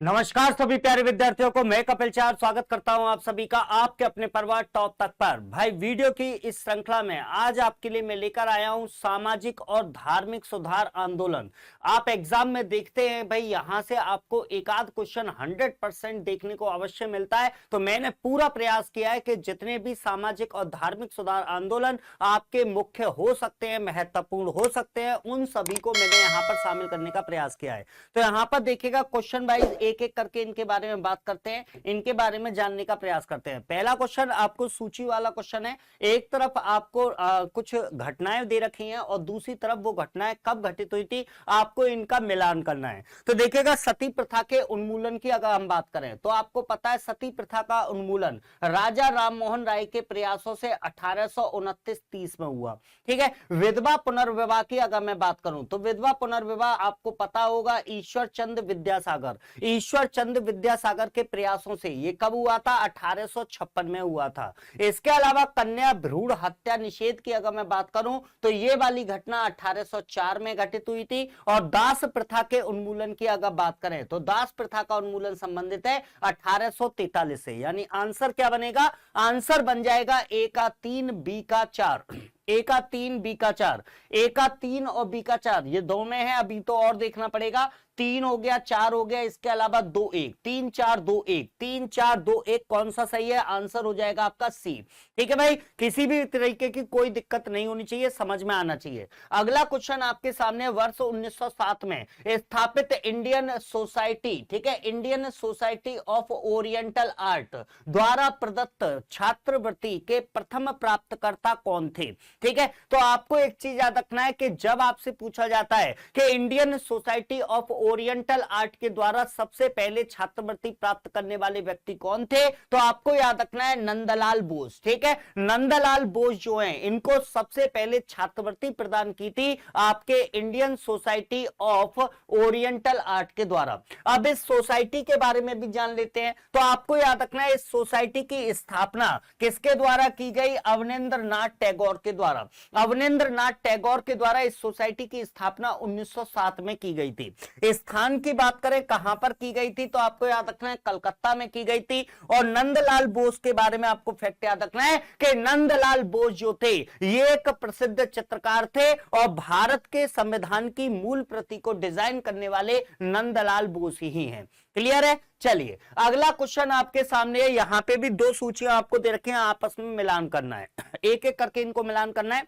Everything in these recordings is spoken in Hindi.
नमस्कार सभी प्यारे विद्यार्थियों को मैं कपिल चार स्वागत करता हूं आप सभी का आपके अपने परिवार टॉप तक पर। भाई वीडियो की इस श्रृंखला में आज आपके लिए मैं लेकर आया हूं सामाजिक और धार्मिक सुधार आंदोलन। आप एग्जाम में देखते हैं भाई यहां से आपको एक आध क्वेश्चन 100% देखने को अवश्य मिलता है, तो मैंने पूरा प्रयास किया है कि जितने भी सामाजिक और धार्मिक सुधार आंदोलन आपके मुख्य हो सकते हैं, महत्वपूर्ण हो सकते हैं, उन सभी को मैंने यहाँ पर शामिल करने का प्रयास किया है। तो यहाँ पर देखिएगा क्वेश्चन वाइज एक एक करके इनके बारे में बात करते हैं, इनके बारे में जानने का प्रयास करते हैं। पहला क्वेश्चन आपको सूची वाला क्वेश्चन है। एक तरफ आपको कुछ घटनाएं दे रखी हैं और दूसरी तरफ वो घटनाएं कब घटित हुई थी, आपको इनका मिलान करना है। तो देखिएगा सती प्रथा के उन्मूलन की अगर हम बात करें तो आपको पता है सती प्रथा का उन्मूलन राजा राममोहन राय के प्रयासों से 1829-30 में हुआ। ठीक है। विधवा पुनर्विवाह की अगर मैं बात करूं तो विधवा पुनर्विवाह आपको पता होगा ईश्वर चंद्र विद्यासागर के प्रयासों से ये कब हुआ था, 1856 में हुआ था। इसके अलावा कन्या भ्रूण हत्या निषेध की अगर मैं बात करूं तो ये वाली घटना 1804 में घटित हुई थी। और दास प्रथा के उन्मूलन की अगर बात करें तो दास प्रथा का उन्मूलन संबंधित है 1843 से। यानी आंसर क्या बनेगा, आंसर बन जाएगा ए का 3 बी का 4। ए का 3 बी का 4, ए का 3 और बी का 4 ये दो में है, अभी तो और देखना पड़ेगा। 3 हो गया, 4 हो गया, इसके अलावा 2 1, 3 4 2 1, 3 4 2 1 कौन सा सही है, आंसर हो जाएगा आपका सी। ठीक है भाई, किसी भी तरीके की कोई दिक्कत नहीं होनी चाहिए, समझ में आना चाहिए। अगला क्वेश्चन आपके सामने वर्ष 1907 में स्थापित इंडियन सोसाइटी, ठीक है, Indian society of oriental art द्वारा प्रदत्त छात्रवृत्ति के प्रथम प्राप्तकर्ता कौन थे। ठीक है। तो आपको एक चीज याद रखना है कि जब आपसे पूछा जाता है कि Indian society of oriental art के द्वारा सबसे पहले छात्रवृत्ति प्राप्त करने वाले व्यक्ति कौन थे, तो आपको याद रखना है नंदलाल बोस। ठीक है। नंदलाल बोस जो हैं इनको सबसे पहले छात्रवृत्ति प्रदान की थी आपके Indian society of oriental art के द्वारा। अब इस सोसाइटी के बारे में भी जान लेते हैं। तो आपको याद रखना है इस सोसाइटी की स्थापना किसके द्वारा की गई, अवनींद्र नाथ टैगोर के द्वारा। अवनींद्र नाथ टैगोर के द्वारा इस सोसाइटी की स्थापना 1907 में की गई थी। स्थान की बात करें कहां पर की गई थी, तो आपको याद रखना है कलकत्ता में की गई थी। और नंदलाल बोस के बारे में आपको फैक्ट याद रखना है कि नंदलाल बोस जो थे ये एक प्रसिद्ध चित्रकार थे और भारत के संविधान की मूल प्रति को डिजाइन करने वाले नंदलाल बोस ही हैं। क्लियर है। चलिए अगला क्वेश्चन आपके सामने है। यहां पे भी दो सूचियां आपको दे रखी हैं, आपस में मिलान करना है, एक एक करके इनको मिलान करना है।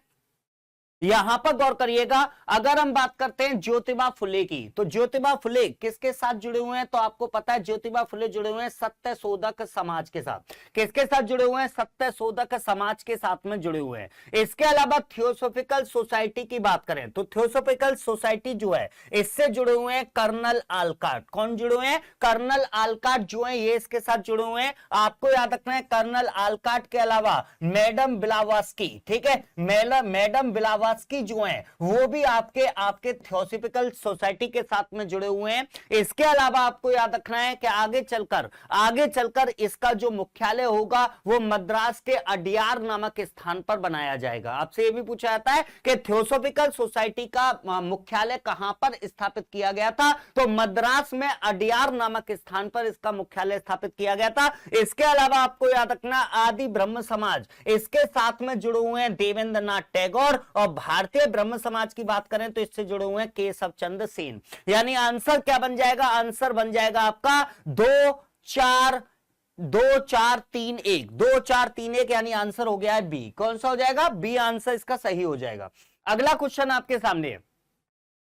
यहां पर गौर करिएगा, अगर हम बात करते हैं ज्योतिबा फुले की, तो ज्योतिबा फुले किसके साथ जुड़े हुए हैं, तो आपको पता है ज्योतिबा फुले जुड़े हुए हैं सत्यशोधक समाज के साथ। किसके साथ जुड़े हुए हैं, सत्यशोधक समाज के साथ में जुड़े हुए हैं। इसके अलावा थियोसोफिकल सोसाइटी की बात करें तो थियोसोफिकल सोसाइटी जो है इससे जुड़े हुए हैं कर्नल आलकाट। कौन जुड़े हुए हैं, कर्नल आलकाट जो है ये इसके साथ जुड़े हुए हैं। आपको याद रखना है कर्नल आलकाट के अलावा मैडम ब्लावास्की, ठीक है, मैडम ब्लावास्की जो हैं वो भी आपके थियोसॉफिकल सोसाइटी के साथ में जुड़े हुए हैं। इसके अलावा आपको याद रखना है कि आगे चलकर इसका जो मुख्यालय होगा वो मद्रास के अडियार नामक स्थान पर बनाया जाएगा। आपसे ये भी पूछा जाता है कि थियोसॉफिकल सोसाइटी का मुख्यालय कहां पर स्थापित किया गया था, तो मद्रास में अडियार नामक स्थान पर इसका मुख्यालय स्थापित किया गया था। इसके अलावा आपको याद रखना आदि ब्रह्म समाज इसके साथ में जुड़े हुए हैं देवेंद्र नाथ टैगोर। और भारतीय ब्रह्म समाज की बात करें तो इससे जुड़े हुए हैं केशव चंद्र सेन। यानी आंसर क्या बन जाएगा, आंसर बन जाएगा आपका 2 4 3 1, 2 4 3 1, यानी आंसर हो गया है बी। कौन सा हो जाएगा, बी आंसर इसका सही हो जाएगा। अगला क्वेश्चन आपके सामने है,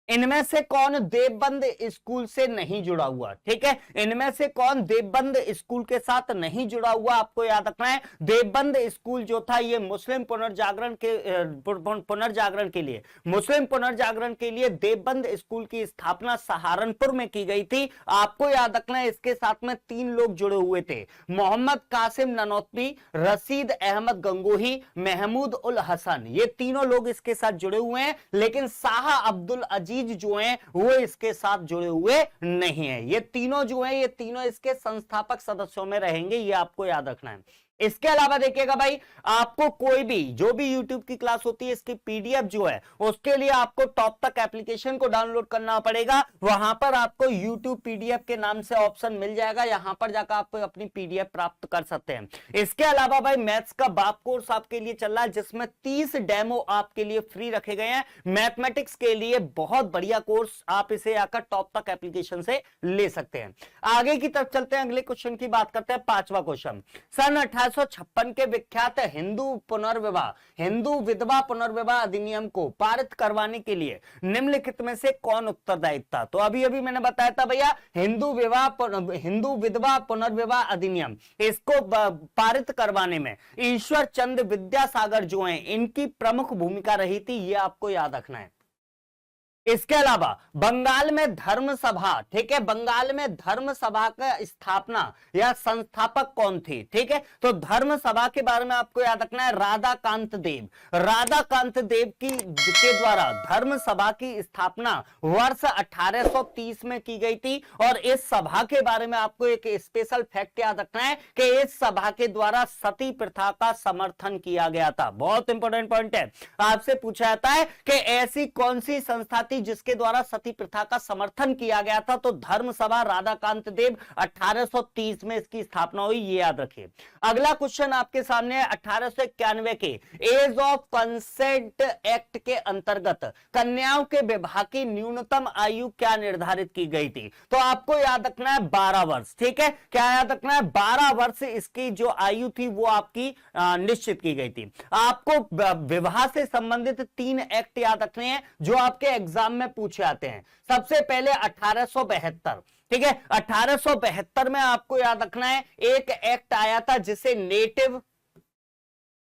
इनमें से कौन देवबंद स्कूल से नहीं जुड़ा हुआ। ठीक है, इनमें से कौन देवबंद स्कूल के साथ नहीं जुड़ा हुआ, आपको याद रखना है देवबंद स्कूल जो था ये मुस्लिम पुनर्जागरण के लिए देवबंद स्कूल की स्थापना सहारनपुर में की गई थी। आपको याद रखना है इसके साथ में 3 लोग जुड़े हुए थे, मोहम्मद कासिम ननौतवी, रशीद अहमद गंगोही, महमूद उल हसन। ये तीनों लोग इसके साथ जुड़े हुए हैं, लेकिन शाह अब्दुल अजीज जो हैं वो इसके साथ जुड़े हुए नहीं है। ये तीनों जो हैं ये तीनों इसके संस्थापक सदस्यों में रहेंगे, ये आपको याद रखना है। इसके अलावा देखिएगा भाई, आपको कोई भी जो भी YouTube की क्लास होती है इसकी पीडीएफ जो है उसके लिए आपको टॉप तक एप्लीकेशन को डाउनलोड करना पड़ेगा। वहां पर आपको YouTube पीडीएफ के नाम से ऑप्शन मिल जाएगा, यहां पर जाकर आप अपनी पीडीएफ प्राप्त कर सकते हैं। इसके अलावा भाई मैथ्स का बाप कोर्स आपके लिए चल रहा है जिसमें 30 डेमो आपके लिए फ्री रखे गए हैं। मैथमेटिक्स के लिए बहुत बढ़िया कोर्स, आप इसे आकर टॉप तक एप्लीकेशन से ले सकते हैं। आगे की तरफ चलते हैं, अगले क्वेश्चन की बात करते हैं। 5वां क्वेश्चन, सन 1856 के विख्यात हिंदू विधवा पुनर्विवाह अधिनियम को पारित करवाने के लिए निम्नलिखित में से कौन उत्तरदायी था? तो अभी अभी मैंने बताया था भैया, हिंदू विधवा पुनर्विवाह अधिनियम, इसको पारित करवाने में ईश्वर चंद्र विद्यासागर जो हैं इनकी प्रमुख भूमिका रही थी, ये आपको याद रखना है। इसके अलावा बंगाल में धर्म सभा, ठीक है, बंगाल में धर्म सभा का स्थापना या संस्थापक कौन थे? ठीक है, तो धर्म सभा के बारे में आपको याद रखना है, राधाकांत देव के द्वारा धर्म सभा की स्थापना वर्ष 1830 में की गई थी। और इस सभा के बारे में आपको एक स्पेशल फैक्ट याद रखना है कि इस सभा के द्वारा सती प्रथा का समर्थन किया गया था। बहुत इंपॉर्टेंट पॉइंट है, आपसे पूछा जाता है कि ऐसी कौन सी संस्था थी जिसके द्वारा सती प्रथा का समर्थन किया गया था? तो धर्म सभा राधाकांत देव, 1830 में इसकी स्थापना हुई, ये याद रखिए। अगला क्वेश्चन आपके सामने है 1891 के एज ऑफ कंसेंट एक्ट के अंतर्गत कन्याओं के विवाह की न्यूनतम आयु क्या निर्धारित की गई थी? तो आपको याद रखना है 12 वर्ष। ठीक है, क्या याद रखना है? 12 वर्ष इसकी जो आयु थी वो आपकी निश्चित की गई थी। आपको विवाह से संबंधित 3 एक्ट याद रखने हैं जो आपके एग्जाम में पूछे आते हैं। सबसे पहले 1872, ठीक है, 1872 में आपको याद रखना है एक एक्ट आया था जिसे नेटिव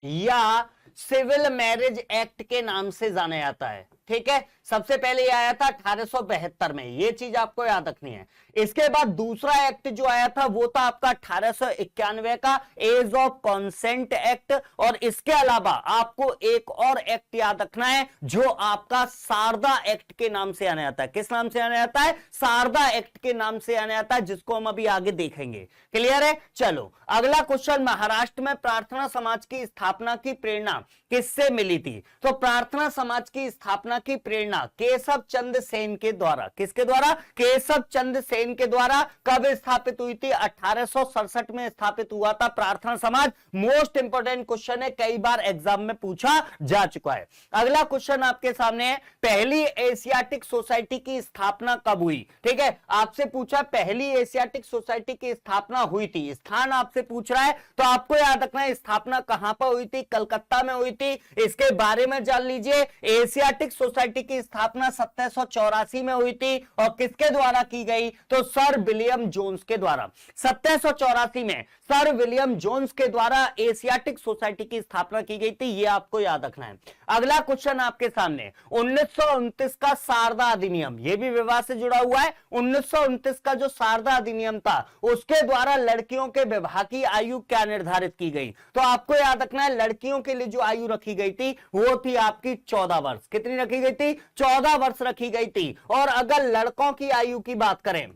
या सिविल मैरिज एक्ट के नाम से जाना जाता है। ठीक है, सबसे पहले ये आया था 1872 में, ये चीज आपको याद रखनी है। इसके बाद दूसरा एक्ट जो आया था वो था आपका 1891 का एज ऑफ कंसेंट एक्ट। और इसके अलावा आपको एक और एक्ट याद रखना है जो आपका शारदा एक्ट के नाम से आने जाता है। किस नाम से आने जाता है? शारदा एक्ट के नाम से आने जाता है, जिसको हम अभी आगे देखेंगे। क्लियर है? चलो अगला क्वेश्चन, महाराष्ट्र में प्रार्थना समाज की स्थापना की प्रेरणा किससे मिली थी? तो प्रार्थना समाज की स्थापना की प्रेरणा केशव चंद्र सेन के द्वारा। किसके द्वारा? केशव चंद्र सेन के द्वारा। कब स्थापित हुई थी? 1867 में स्थापित हुआ था प्रार्थना समाज। मोस्ट इंपोर्टेंट क्वेश्चन है, कई बार एग्जाम में पूछा जा चुका है। अगला क्वेश्चन आपके सामने है, पहली एशियाटिक सोसाइटी की स्थापना कब हुई? ठीक है, आपसे पूछा पहली एशियाटिक सोसाइटी की स्थापना हुई थी, स्थान आपसे पूछ रहा है, तो आपको याद रखना है स्थापना कहां पर हुई थी? कलकत्ता में हुई थी। इसके बारे में जान लीजिए, एशियाटिक सोसाइटी की स्थापना 1784 में हुई थी और किसके द्वारा की गई? तो सर विलियम जोन्स के द्वारा। 1784 में सर विलियम जोन्स के द्वारा एशियाटिक सोसाइटी की स्थापना की गई थी, यह आपको याद रखना है। अगला क्वेश्चन आपके सामने, 1929 का शारदा अधिनियम, यह भी विवाह से जुड़ा हुआ है। 1929 का जो शारदा अधिनियम था उसके द्वारा लड़कियों के विवाह की आयु क्या निर्धारित की गई? तो आपको याद रखना है लड़कियों के लिए जो आयु रखी गई थी वो थी आपकी 14 वर्ष। कितनी रखी गई थी? 14 वर्ष रखी गई थी। और अगर लड़कों की आयु की बात करें,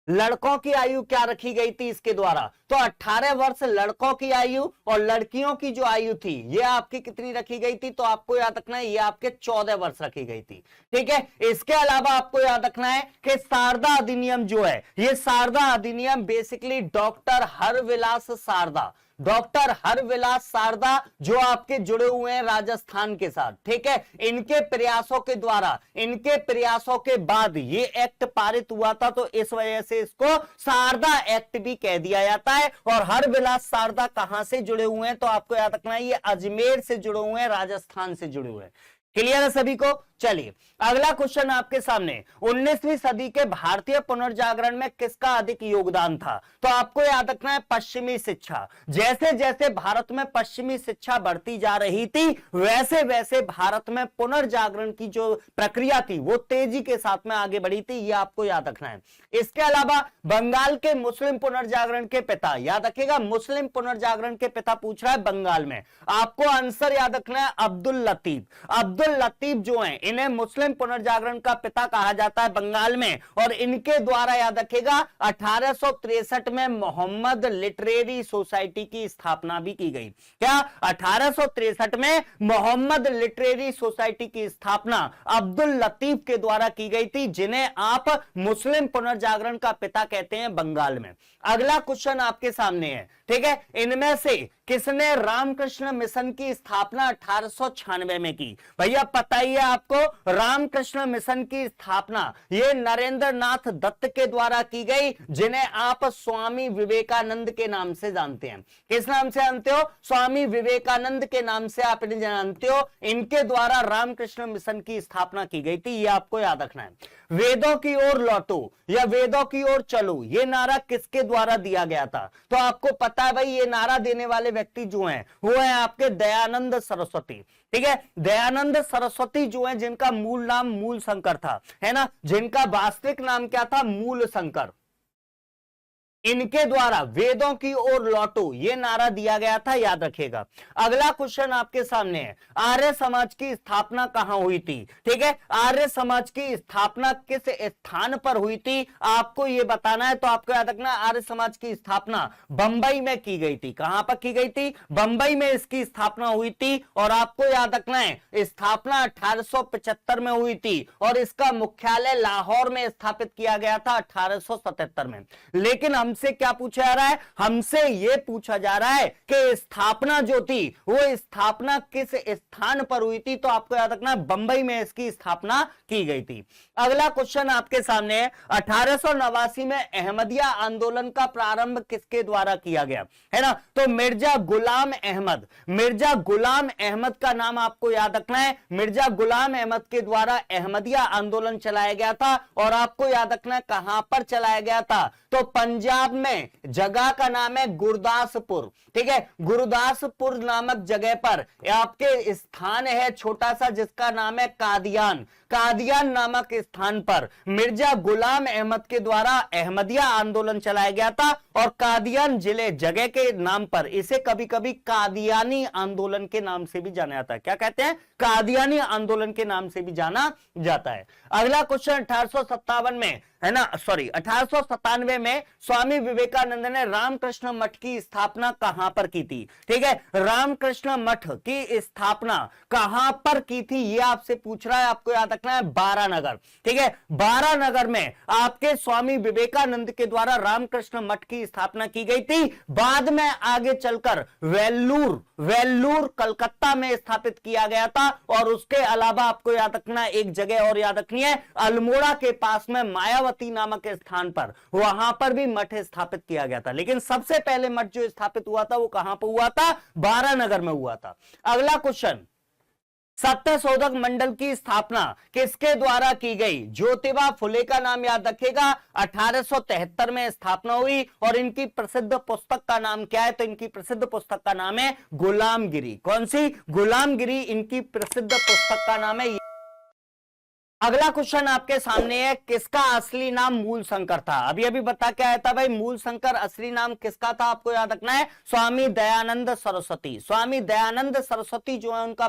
लड़कों की आयु क्या रखी गई थी इसके द्वारा? तो 18 वर्ष लड़कों की आयु और लड़कियों की जो आयु थी ये आपकी कितनी रखी गई थी? तो आपको याद रखना है ये आपके 14 वर्ष रखी गई थी। ठीक है, इसके अलावा आपको याद रखना है कि शारदा अधिनियम जो है, ये शारदा अधिनियम बेसिकली डॉक्टर हरविलास शारदा जो आपके जुड़े हुए हैं राजस्थान के साथ। ठीक है, इनके प्रयासों के द्वारा, इनके प्रयासों के बाद ये एक्ट पारित हुआ था, तो इस वजह से इसको शारदा एक्ट भी कह दिया जाता है। और हरविलास शारदा कहां से जुड़े हुए हैं? तो आपको याद रखना है ये अजमेर से जुड़े हुए हैं, राजस्थान से जुड़े हुए हैं। क्लियर है सभी को? चलिए अगला क्वेश्चन आपके सामने, 19वीं सदी के भारतीय पुनर्जागरण में किसका अधिक योगदान था? तो आपको याद रखना है पश्चिमी शिक्षा। जैसे जैसे भारत में पश्चिमी शिक्षा बढ़ती जा रही थी वैसे वैसे भारत में पुनर्जागरण की जो प्रक्रिया थी वो तेजी के साथ में आगे बढ़ी थी, ये आपको याद रखना है। इसके अलावा बंगाल के मुस्लिम पुनर्जागरण के पिता, याद रखिएगा मुस्लिम पुनर्जागरण के पिता पूछ रहा है बंगाल में, आपको आंसर याद रखना है अब्दुल लतीफ जो है इन्हें मुस्लिम पुनर्जागरण का पिता कहा जाता है बंगाल में। और इनके द्वारा याद रखेगा 1863 में मोहम्मद लिटरेरी सोसाइटी की स्थापना भी की गई। क्या 1863 में मोहम्मद लिटरेरी सोसाइटी की स्थापना अब्दुल लतीफ के द्वारा की गई थी, जिन्हें आप मुस्लिम पुनर्जागरण का पिता कहते हैं बंगाल में। अगला क्वेश्चन आपके सामने है, ठीक है, इनमें से किसने रामकृष्ण मिशन की स्थापना 1896 में की? भैया पता ही है आपको, रामकृष्ण मिशन की स्थापना ये नरेंद्र नाथ दत्त के द्वारा की गई, जिन्हें आप स्वामी विवेकानंद के नाम से जानते हैं। किस नाम से जानते हो? स्वामी विवेकानंद के नाम से आप इन्हें जानते हो। इनके द्वारा रामकृष्ण मिशन की स्थापना की गई थी, ये आपको याद रखना है। वेदों की ओर लौटो या वेदों की ओर चलो, ये नारा किसके द्वारा दिया गया था? तो आपको पता है भाई, ये नारा देने वाले व्यक्ति जो हैं वो है आपके दयानंद सरस्वती। ठीक है, दयानंद सरस्वती जो है, जिनका मूल नाम मूल शंकर था, है ना, जिनका वास्तविक नाम क्या था? मूल शंकर। इनके द्वारा वेदों की ओर लौटो ये नारा दिया गया था, याद रखिएगा। अगला क्वेश्चन आपके सामने है, आर्य समाज की स्थापना कहां हुई थी? ठीक है, आर्य समाज की स्थापना किस स्थान पर हुई थी आपको ये बताना है। तो आपको याद रखना, आर्य समाज की स्थापना बंबई में की गई थी। कहां पर की गई थी? बंबई में इसकी स्थापना हुई थी। और आपको याद रखना है, स्थापना 1875 में हुई थी और इसका मुख्यालय लाहौर में स्थापित किया गया था 1877 में। लेकिन हमसे क्या पूछा जा रहा है? हमसे यह पूछा जा रहा है कि स्थापना जो थी वो स्थापना किस स्थान पर हुई थी? तो आपको याद रखना, बंबई में इसकी स्थापना की गई थी। अगला क्वेश्चन आपके सामने है, 1889 में अहमदिया आंदोलन का प्रारंभ किसके द्वारा किया गया? है ना, तो मिर्जा गुलाम अहमद। मिर्जा गुलाम अहमद का नाम आपको याद रखना है। मिर्जा गुलाम अहमद के द्वारा अहमदिया आंदोलन चलाया गया था। और आपको याद रखना है कहां पर चलाया गया था? तो पंजाब में। जगह का नाम है गुरदासपुर। ठीक है, गुरदासपुर नामक जगह पर आपके स्थान है छोटा सा, जिसका नाम है कादियान। कादियान नामक स्थान पर मिर्जा गुलाम अहमद के द्वारा अहमदिया आंदोलन चलाया गया था। और कादियान जिले जगह के नाम पर इसे कभी कभी कादियानी आंदोलन के नाम से भी जाना जाता है। क्या कहते हैं? कादियानी आंदोलन के नाम से भी जाना जाता है। अगला क्वेश्चन 1857 में, है ना, सॉरी 1897 में स्वामी विवेकानंद ने रामकृष्ण मठ की स्थापना कहां पर की थी? ठीक है, रामकृष्ण मठ की स्थापना कहां पर की थी ये आपसे पूछ रहा है। आपको याद रखना है बारानगर। ठीक है, बारानगर में आपके स्वामी विवेकानंद के द्वारा रामकृष्ण मठ की स्थापना की गई थी। बाद में आगे चलकर वेल्लूर कलकत्ता में स्थापित किया गया था। और उसके अलावा आपको याद रखना एक जगह और याद रखनी है, अल्मोड़ा के पास में मायावती नामक स्थान पर, वहां पर भी मठ स्थापित किया गया था। लेकिन सबसे पहले मठ जो स्थापित हुआ था वो कहां पर हुआ था? बारानगर में हुआ था। अगला क्वेश्चन, सत्यशोधक मंडल की स्थापना किसके द्वारा की गई? ज्योतिबा फुले का नाम याद रखेगा। 1873 में स्थापना हुई। और इनकी प्रसिद्ध पुस्तक का नाम क्या है? तो इनकी प्रसिद्ध पुस्तक का नाम है गुलामगिरी। कौन सी? गुलामगिरी इनकी प्रसिद्ध पुस्तक का नाम है। अगला क्वेश्चन आपके सामने है, किसका असली नाम मूल शंकर था? अभी अभी बता क्या आया था भाई? मूल शंकर असली नाम किसका था? आपको याद रखना है स्वामी दयानंद सरस्वती। स्वामी दयानंद सरस्वती जो है उनका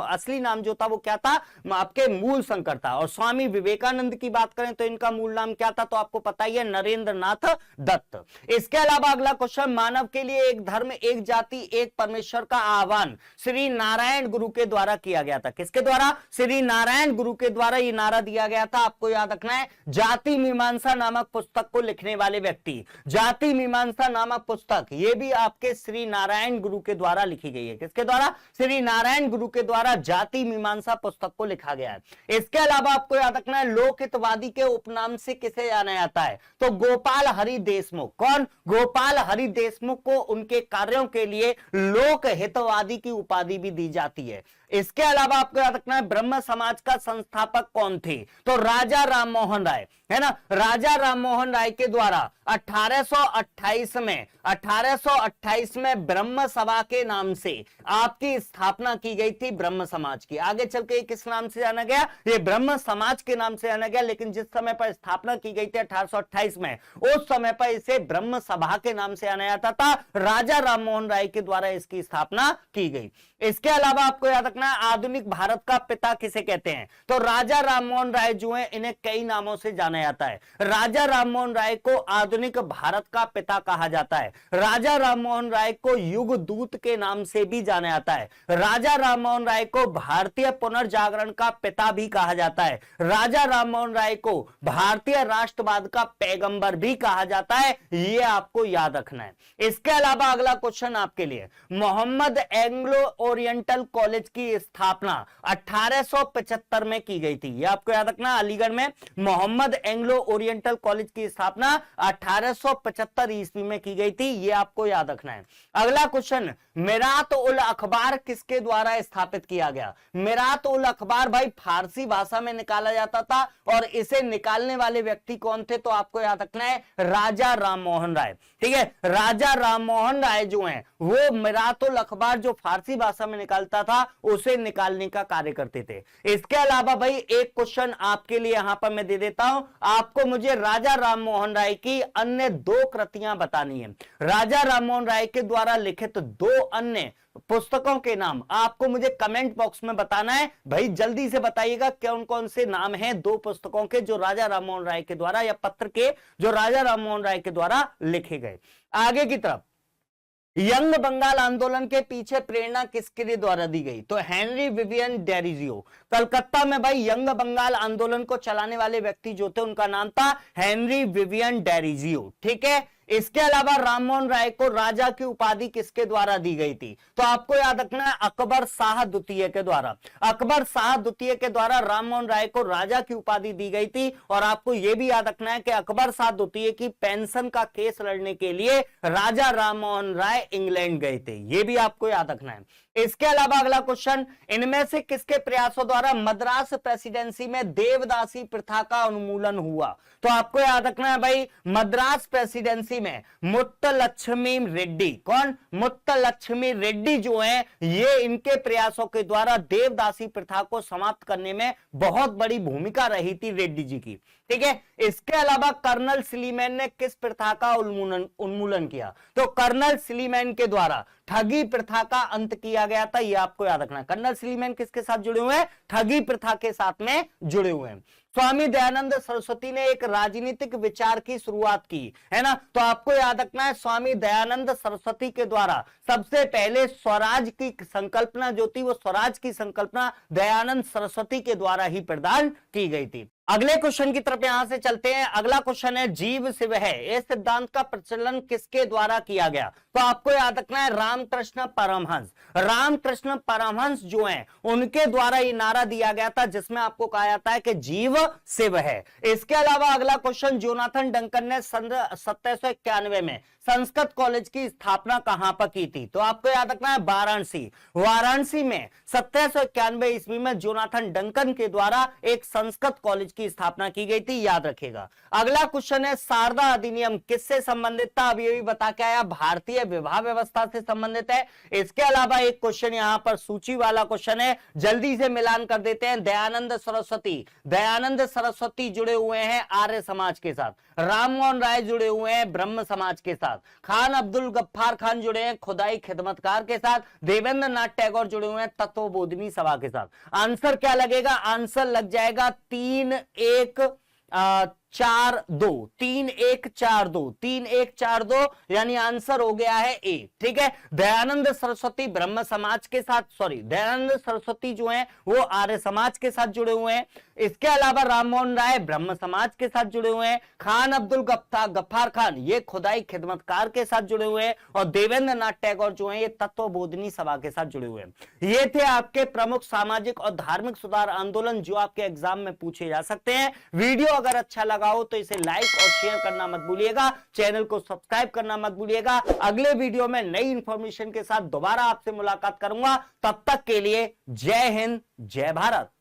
असली नाम जो था वो क्या था? आपके मूल शंकर था। और स्वामी विवेकानंद की बात करें तो इनका मूल नाम क्या था? तो आपको पता ही है, नरेंद्र नाथ दत्त। इसके अलावा अगला क्वेश्चन, मानव के लिए एक धर्म एक जाति एक परमेश्वर का आह्वान श्री नारायण गुरु के द्वारा किया गया था। किसके द्वारा? श्री नारायण गुरु के द्वारा नारा दिया गया था। आपको याद रखना है, जाति मीमांसा नामक पुस्तक को लिखने वाले व्यक्ति, जाति मीमांसा नामक पुस्तक ये भी आपके श्री नारायण गुरु के द्वारा लिखी गई है। किसके द्वारा? श्री नारायण गुरु के द्वारा जाति मीमांसा पुस्तक को लिखा गया है। इसके अलावा आपको याद रखना है, लोकहितवादी के उपनाम से किसे जाना जाता है? तो गोपाल हरि देशमुख। कौन? गोपाल हरि देशमुख को उनके कार्यों के लिए लोकहितवादी की उपाधि भी दी जाती है। इसके अलावा आपको याद रखना है, ब्रह्म समाज का संस्थापक कौन थे? तो राजा राममोहन राय, है ना। राजा राममोहन राय के द्वारा 1828 में ब्रह्म सभा के नाम से आपकी स्थापना की गई थी, ब्रह्म समाज की। आगे चल के किस नाम से जाना गया? ये ब्रह्म समाज के नाम से जाना गया, लेकिन जिस समय पर स्थापना की गई थी 1828 में, उस समय पर इसे ब्रह्म सभा के नाम से जाना जाता था। राजा राममोहन राय के द्वारा इसकी स्थापना की गई। इसके अलावा आपको याद रखना है, आधुनिक भारत का पिता किसे कहते हैं? तो राजा राममोहन राय जो है, इन्हें कई नामों से जाना जाता है। राजा राममोहन राय को आधुनिक भारत का पिता कहा जाता है। राजा राममोहन राय को युग दूत के नाम से भी जाना जाता है। राजा राममोहन राय को भारतीय पुनर्जागरण का पिता भी कहा जाता है। राजा राममोहन राय को भारतीय राष्ट्रवाद का पैगंबर भी कहा जाता है। यह आपको याद रखना है। इसके अलावा अगला क्वेश्चन आपके लिए, मोहम्मद एंग्लो ओरिएंटल कॉलेज की स्थापना 1875 में की गई थी। यह आपको याद रखना, अलीगढ़ में मोहम्मद एंग्लो ओरिएंटल कॉलेज की स्थापना 1875 ईस्वी में की गई थी। यह आपको याद रखना है। अगला क्वेश्चन, मिरात उल अखबार किसके द्वारा स्थापित किया गया? मिरात उल अखबार भाई फारसी भाषा में निकाला जाता था, और इसे निकालने वाले व्यक्ति कौन थे? तो आपको याद रखना है, राजा राममोहन राय। ठीक है, राजा राममोहन राय जो हैं, वो मिरात उल अखबार जो फारसी भाषा में निकालता था, उसे निकालने का कार्य करते थे। इसके अलावा भाई एक क्वेश्चन आपके लिए यहां पर मैं दे देता हूं, आपको मुझे राजा राममोहन राय की अन्य 2 कृतियां बतानी है। राजा राममोहन राय के द्वारा लिखित 2 अन्य पुस्तकों के नाम आपको मुझे कमेंट बॉक्स में बताना है। भाई जल्दी से बताइएगा कौन कौन से नाम हैं 2 पुस्तकों के जो राजा राममोहन राय के द्वारा, या पत्र के जो राजा राममोहन राय के द्वारा लिखे गए। आगे की तरफ, यंग बंगाल आंदोलन के पीछे प्रेरणा किसके द्वारा दी गई? तो हेनरी विवियन डेरिजियो। कलकत्ता में भाई यंग बंगाल आंदोलन को चलाने वाले व्यक्ति जो थे, उनका नाम था हेनरी विवियन डेरिजियो। ठीक है, इसके अलावा राममोहन राय को राजा की उपाधि किसके द्वारा दी गई थी? तो आपको याद रखना है, अकबर शाह द्वितीय के द्वारा। अकबर शाह द्वितीय के द्वारा राममोहन राय को राजा की उपाधि दी गई थी। और आपको यह भी याद रखना है कि अकबर शाह द्वितीय की पेंशन का केस लड़ने के लिए राजा राममोहन राय इंग्लैंड गए थे। यह भी आपको याद रखना है। इसके अलावा अगला क्वेश्चन, इनमें से किसके प्रयासों द्वारा मद्रास प्रेसिडेंसी में देवदासी प्रथा का उन्मूलन हुआ? तो आपको याद रखना है भाई, मद्रास प्रेसिडेंसी में मुत्तलक्ष्मी रेड्डी, कौन? मुत्तलक्ष्मी रेड्डी जो है, ये इनके प्रयासों के द्वारा देवदासी प्रथा को समाप्त करने में बहुत बड़ी भूमिका रही थी रेड्डी जी की। ठीक है, इसके अलावा कर्नल स्लीमैन ने किस प्रथा का उन्मूलन किया? तो कर्नल स्लीमैन के द्वारा ठगी प्रथा का अंत किया गया था। यह आपको याद रखना है। कर्नल स्लीमैन किसके साथ जुड़े हुए हैं? ठगी प्रथा के साथ में जुड़े हुए हैं। स्वामी दयानंद सरस्वती ने एक राजनीतिक विचार की शुरुआत की, है ना? तो आपको याद रखना है, स्वामी दयानंद सरस्वती के द्वारा सबसे पहले स्वराज की संकल्पना जो थी, वो स्वराज की संकल्पना दयानंद सरस्वती के द्वारा ही प्रदान की गई थी। अगले क्वेश्चन की तरफ यहां से चलते हैं। अगला क्वेश्चन है, जीव शिव है, इस सिद्धांत का प्रचलन किसके द्वारा किया गया? तो आपको याद रखना है, रामकृष्ण परमहंस। रामकृष्ण परमहंस जो हैं, उनके द्वारा ये नारा दिया गया था, जिसमें आपको कहा जाता है कि जीव शिव है। इसके अलावा अगला क्वेश्चन, जोनाथन डंकन ने 1791 में संस्कृत कॉलेज की स्थापना कहां पर की थी? तो आपको याद रखना है, वाराणसी। वाराणसी में 1791 ईस्वी में जोनाथन डंकन के द्वारा एक संस्कृत कॉलेज की स्थापना की गई थी, याद रखिएगा। अगला क्वेश्चन है, शारदा अधिनियम किससे संबंधित था? अब ये भी बता के आया, भारतीय विवाह व्यवस्था से संबंधित है। इसके अलावा एक क्वेश्चन यहां पर सूची वाला क्वेश्चन है, जल्दी से मिलान कर देते हैं। दयानंद सरस्वती, दयानंद सरस्वती जुड़े हुए हैं आर्य समाज के साथ। राममोहन राय जुड़े हुए हैं ब्रह्म समाज के साथ। खान अब्दुल गफ्फार खान जुड़े हैं खुदाई खिदमतकार के साथ। देवेंद्र नाथ टैगोर जुड़े हुए हैं तत्वबोधिनी सभा के साथ। आंसर क्या लगेगा? आंसर लग जाएगा 3-1-4-2, 3-1-4-2, 3-1-4-2, यानी आंसर हो गया है ए। ठीक है, दयानंद सरस्वती ब्रह्म समाज के साथ, सॉरी, दयानंद सरस्वती जो हैं वो आर्य समाज के साथ जुड़े हुए हैं। इसके अलावा राममोहन राय ब्रह्म समाज के साथ जुड़े हुए हैं। खान अब्दुल गफ्फार खान ये खुदाई खिदमतकार के साथ जुड़े हुए हैं। और देवेंद्र नाथ टैगोर जो हैं ये तत्वबोधिनी सभा के साथ जुड़े हुए हैं। ये थे आपके प्रमुख सामाजिक और धार्मिक सुधार आंदोलन जो आपके एग्जाम में पूछे जा सकते हैं। वीडियो अगर अच्छा लगा हो तो इसे लाइक और शेयर करना मत भूलिएगा, चैनल को सब्सक्राइब करना मत भूलिएगा। अगले वीडियो में नई इंफॉर्मेशन के साथ दोबारा आपसे मुलाकात करूंगा। तब तक के लिए जय हिंद, जय भारत।